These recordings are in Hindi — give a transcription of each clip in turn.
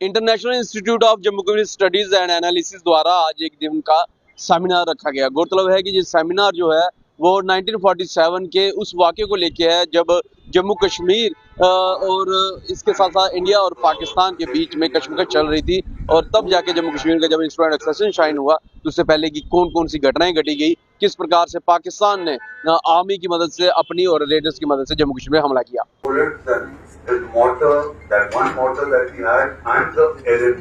International institute of Jammu Kashmir studies and analysis द्वारा आज एक दिन का सेमिनार रखा गया। गौरतलब है कि ये सेमिनार जो है वो 1947 के उस वाक़े को लेके है जब जम्मू कश्मीर और इसके साथ साथ इंडिया और पाकिस्तान के बीच में कश्मकश चल रही थी, और तब जाके जम्मू कश्मीर का जब इंस्टीट्यूट एक्सेशन शाइन हुआ तो उससे पहले की कौन कौन सी घटनाएं घटी गई, किस प्रकार से पाकिस्तान ने आर्मी की मदद से अपनी और रेडर्स की मदद से जम्मू कश्मीर में हमला किया। His mortar, that one mortar that he had, and the LMG.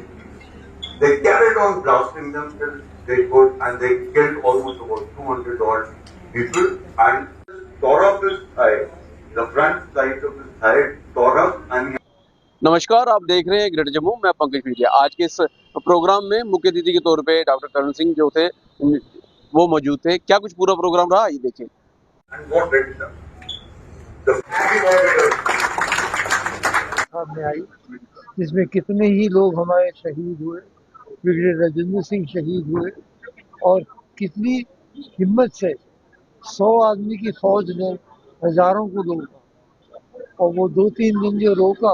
They carried on blasting them till they could, and they killed almost about 200 odd people, and tore up his thigh, the front side of his thigh tore up, and नमस्कार, आप देख रहे हैं ग्रेटर जम्मू, मैं पंकज पीड़िया। आज के इस प्रोग्राम में मुख्य अतिथि के तौर पे डॉक्टर करण सिंह जो थे वो मौजूद थे। क्या कुछ पूरा प्रोग्राम रहा, ये देखिए। and what did them? सामने आई जिसमें कितने ही लोग हमारे शहीद हुए, ब्रिगेडियर राजेंद्र सिंह शहीद हुए, और कितनी हिम्मत से 100 आदमी की फौज ने हजारों को रोका, और वो 2-3 दिन जो रोका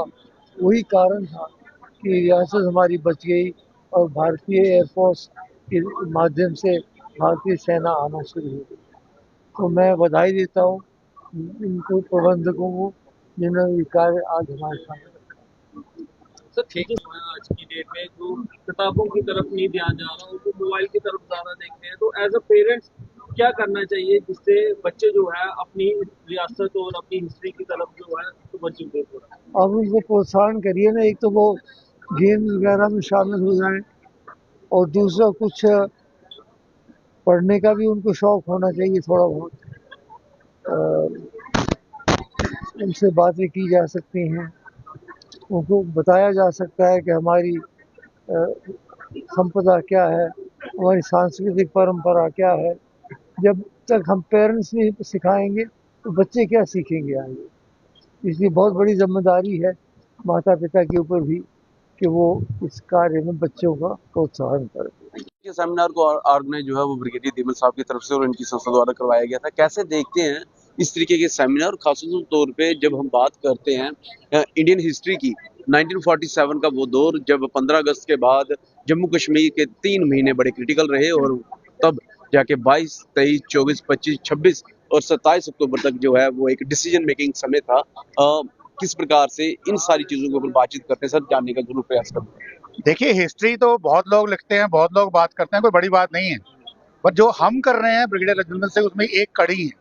वही कारण था कि रियासत हमारी बच गई और भारतीय एयरफोर्स के माध्यम से भारतीय सेना आना शुरू हो गई। तो मैं बधाई देता हूँ इनको, प्रबंधकों को, जिन्होंने ये कार्य आज हमारे सामने। सर ठीक है, आज की डेट में जो किताबों की तरफ नहीं ध्यान जा रहा, उनको मोबाइल की तरफ ज़्यादा देखते हैं, तो एज अ पेरेंट्स क्या करना चाहिए जिससे बच्चे जो है अपनी रियासत और अपनी हिस्ट्री की तरफ जो है तवज्जो दे? आप उनको प्रोत्साहन करिए ना, एक तो वो गेम्स वगैरह में शामिल हो जाएं, और दूसरा कुछ पढ़ने का भी उनको शौक होना चाहिए थोड़ा बहुत। उनसे बातें की जा सकती हैं, उनको बताया जा सकता है कि हमारी संपदा क्या है, हमारी सांस्कृतिक परंपरा क्या है। जब तक हम पेरेंट्स नहीं सिखाएंगे तो बच्चे क्या सीखेंगे आगे। इसलिए बहुत बड़ी जिम्मेदारी है माता पिता के ऊपर भी कि वो इस कार्य में बच्चों का प्रोत्साहन करें। ये सेमिनार को ऑर्गेनाइज जो है वो ब्रिगेडियर दीमल साहब की तरफ से और इनकी संस्था द्वारा करवाया गया था। कैसे देखते हैं इस तरीके के सेमिनार, खासतौर तौर पे जब हम बात करते हैं इंडियन हिस्ट्री की, 1947 का वो दौर जब 15 अगस्त के बाद जम्मू कश्मीर के 3 महीने बड़े क्रिटिकल रहे, और तब जाके 22, 23, 24, 25, 26 और 27 अक्टूबर तक जो है वो एक डिसीजन मेकिंग समय था। किस प्रकार से इन सारी चीजों के ऊपर बातचीत करते हैं, सब जानने का जरूर प्रयास करते हैं। देखिए, हिस्ट्री तो बहुत लोग लिखते हैं, बहुत लोग बात करते हैं, कोई बड़ी बात नहीं है, पर जो हम कर रहे हैं ब्रिगेडियर राजेंद्र सिंह, उसमें एक कड़ी है,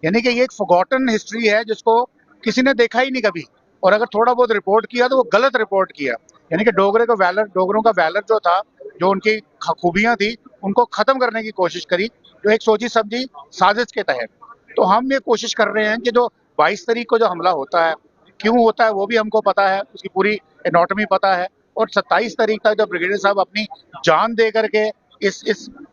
यानी कि ये एक फॉरगॉटन हिस्ट्री है जिसको किसी ने देखा ही नहीं कभी, और अगर थोड़ा बहुत रिपोर्ट किया तो वो गलत रिपोर्ट किया। यानी कि डोगरों का वैलर जो था, जो उनकी खूबियां थी, उनको खत्म करने की कोशिश करी, जो एक सोची समझी साजिश के तहत। तो हम ये कोशिश कर रहे हैं कि जो 22 तारीख को जो हमला होता है, क्यों होता है वो भी हमको पता है, उसकी पूरी एनाटॉमी पता है, और 27 तारीख तक जब ब्रिगेडियर साहब अपनी जान दे करके इस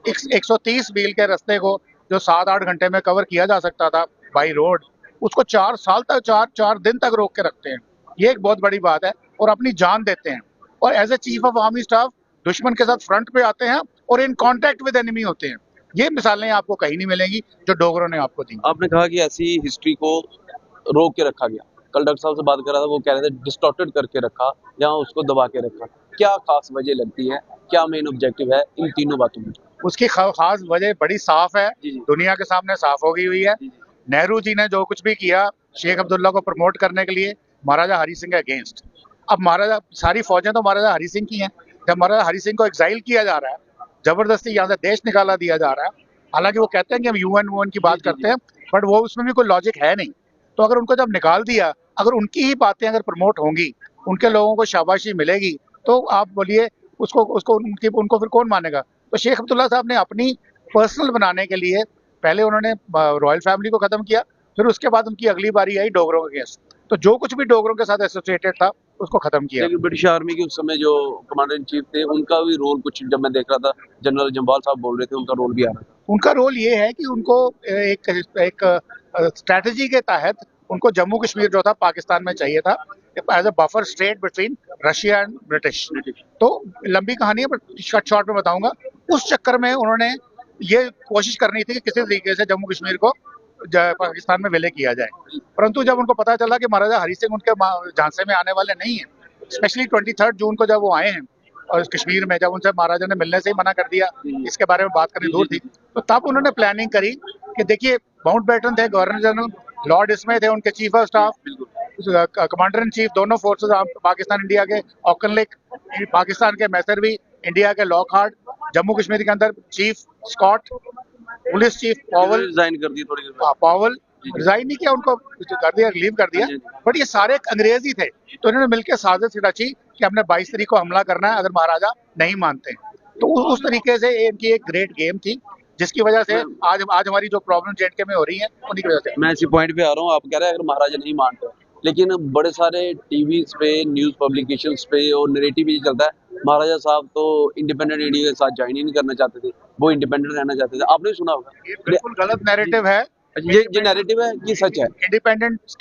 130 मील के रास्ते को जो 7-8 घंटे में कवर किया जा सकता था बाई रोड, उसको 4 साल तक, 4 दिन तक रोक के रखते हैं। ये एक बहुत बड़ी बात है, और अपनी जान देते हैं, और as a chief of army staff दुश्मन के साथ फ्रंट पे आते हैं और इन कांटेक्ट विद एनिमी होते हैं। ये मिसालें आपको कहीं नहीं मिलेंगी जो डोगरों ने आपको दी। आपने कहा कि ऐसी हिस्ट्री को रोक के रखा गया, कल डॉक्टर साहब से बात कर रहा था, वो कह रहे थे डिस्टॉर्टेड करके रखा या उसको दबा के रखा। क्या खास वजह लगती है, क्या मेन ऑब्जेक्टिव है इन तीनों बातों में? उसकी खास वजह बड़ी साफ है, दुनिया के सामने साफ हो गई हुई है। नेहरू जी ने जो कुछ भी किया शेख अब्दुल्ला को प्रमोट करने के लिए महाराजा हरि सिंह के अगेंस्ट, अब महाराजा सारी फौजें तो महाराजा हरि सिंह की हैं। जब महाराजा हरि सिंह को एक्साइल किया जा रहा है, जबरदस्ती यहाँ से देश निकाला दिया जा रहा है, हालांकि वो कहते हैं कि हम यूएन की बात करते हैं, बट वो उसमें भी कोई लॉजिक है नहीं। तो अगर उनको जब निकाल दिया, अगर उनकी ही बातें अगर प्रमोट होंगी, उनके लोगों को शाबाशी मिलेगी, तो आप बोलिए उनको फिर कौन मानेगा। तो शेख अब्दुल्ला साहब ने अपनी पर्सनल बनाने के लिए पहले उन्होंने रॉयल फैमिली को खत्म किया, फिर उसके बाद उनकी अगली बारी आई डोगरों के केस, तो जो कुछ भी डोगरों के साथ एसोसिएटेड था उसको खत्म किया। लेकिन ब्रिटिश आर्मी के उस समय जो कमांडर इन चीफ थे, उनका भी रोल कुछ, जब मैं देख रहा था जनरल जम्वाल साहब बोल रहे थे, उनका रोल भी आ रहा था। उनका रोल ये है कि उनको एक स्ट्रैटेजी के तहत उनको जम्मू कश्मीर जो था पाकिस्तान में चाहिए था, as a buffer state between Russia and British. तो लंबी कहानी है, बट शॉर्ट में बताऊंगा। उस चक्कर में उन्होंने ये कोशिश करनी थी कि किसी तरीके से जम्मू कश्मीर को पाकिस्तान में विलय किया जाए, परंतु जब उनको पता चला कि महाराजा हरि सिंह उनके झांसे में आने वाले नहीं है, स्पेशली 23 जून को जब वो आए हैं और कश्मीर में, जब उनसे महाराजा ने मिलने से ही मना कर दिया, इसके बारे में बात करनी दूर थी, तो तब उन्होंने प्लानिंग करी कि देखिए माउंटबेटन थे गवर्नर जनरल, लॉर्ड इसमय थे उनके chief of staff, commander in chief दोनों फोर्सेस पाकिस्तान इंडिया के, ऑकनलेक पाकिस्तान के, मैसरवी इंडिया के, लॉकहार्ट जम्मू कश्मीर के अंदर, chief Scott, police chief Powell, resign कर दी थोड़ी देर बाद। पॉवल रिजाइन नहीं किया, उनको कर दिया, लीव कर दिया, बट ये सारे अंग्रेज ही थे। तो इन्होंने मिलकर साजिश रची कि हमने 22 तारीख को हमला करना है अगर महाराजा नहीं मानते। तो उस तरीके से इनकी एक ग्रेट गेम थी, जिसकी वजह से आज हमारी जो प्रॉब्लम जेएंडके में हो रही है उन्हीं की वजह से। मैं इसी पॉइंट पे आ रहा हूँ, आप कह रहे हैं अगर महाराजा नहीं मानते, लेकिन बड़े सारे टीवी पे, न्यूज पब्लिकेशंस पे और नैरेटिव ये चलता है महाराजा साहब तो इंडिपेंडेंट इंडिया के साथ ज्वाइन ही नहीं करना चाहते थे, वो इंडिपेंडेंट रहना चाहते थे। आपने सुना होगा, ये बिल्कुल गलत नैरेटिव है। ये नैरेटिव है कि सच है? इंडिपेंडेंस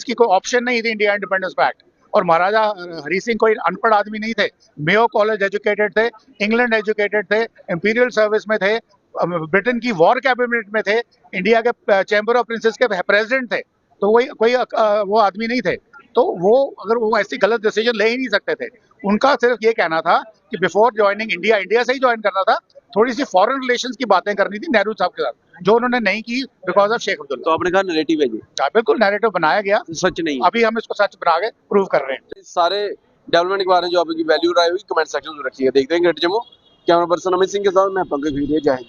की कोई ऑप्शन नहीं थी इंडिया इंडिपेंडेंस एक्ट, और महाराजा हरी सिंह कोई अनपढ़ आदमी नहीं थे, मेयो कॉलेज एजुकेटेड थे, इंग्लैंड एजुकेटेड थे, इंपीरियल सर्विस में थे, ब्रिटेन की वॉर कैबिनेट में थे, इंडिया के चैम्बर ऑफ प्रिंसेस के प्रेसिडेंट थे, तो कोई वो आदमी नहीं थे। तो वो अगर वो ऐसी गलत डिसीजन ले ही नहीं सकते थे। उनका सिर्फ ये कहना था कि बिफोर ज्वाइनिंग इंडिया से ही ज्वाइन करना था, थोड़ी सी फॉरेन रिलेशंस की बातें करनी थी नेहरू साहब के साथ, जो उन्होंने नहीं की बिकॉज ऑफ शेख अब्दुल्ला। तो आपने कहा नैरेटिव है जी, बिल्कुल नैरेटिव बनाया गया, सच नहीं है। अभी हम इसको सच बना के प्रूव कर रहे हैं। इस सारे डेवलपमेंट के बारे में जो आपकी वैल्यू राय हुई कमेंट सेक्शन में रखिएगा। देखते हैं great Jammu. Camera person Amit Singh के साथ मैं पंकज वीडियो जय हिंद।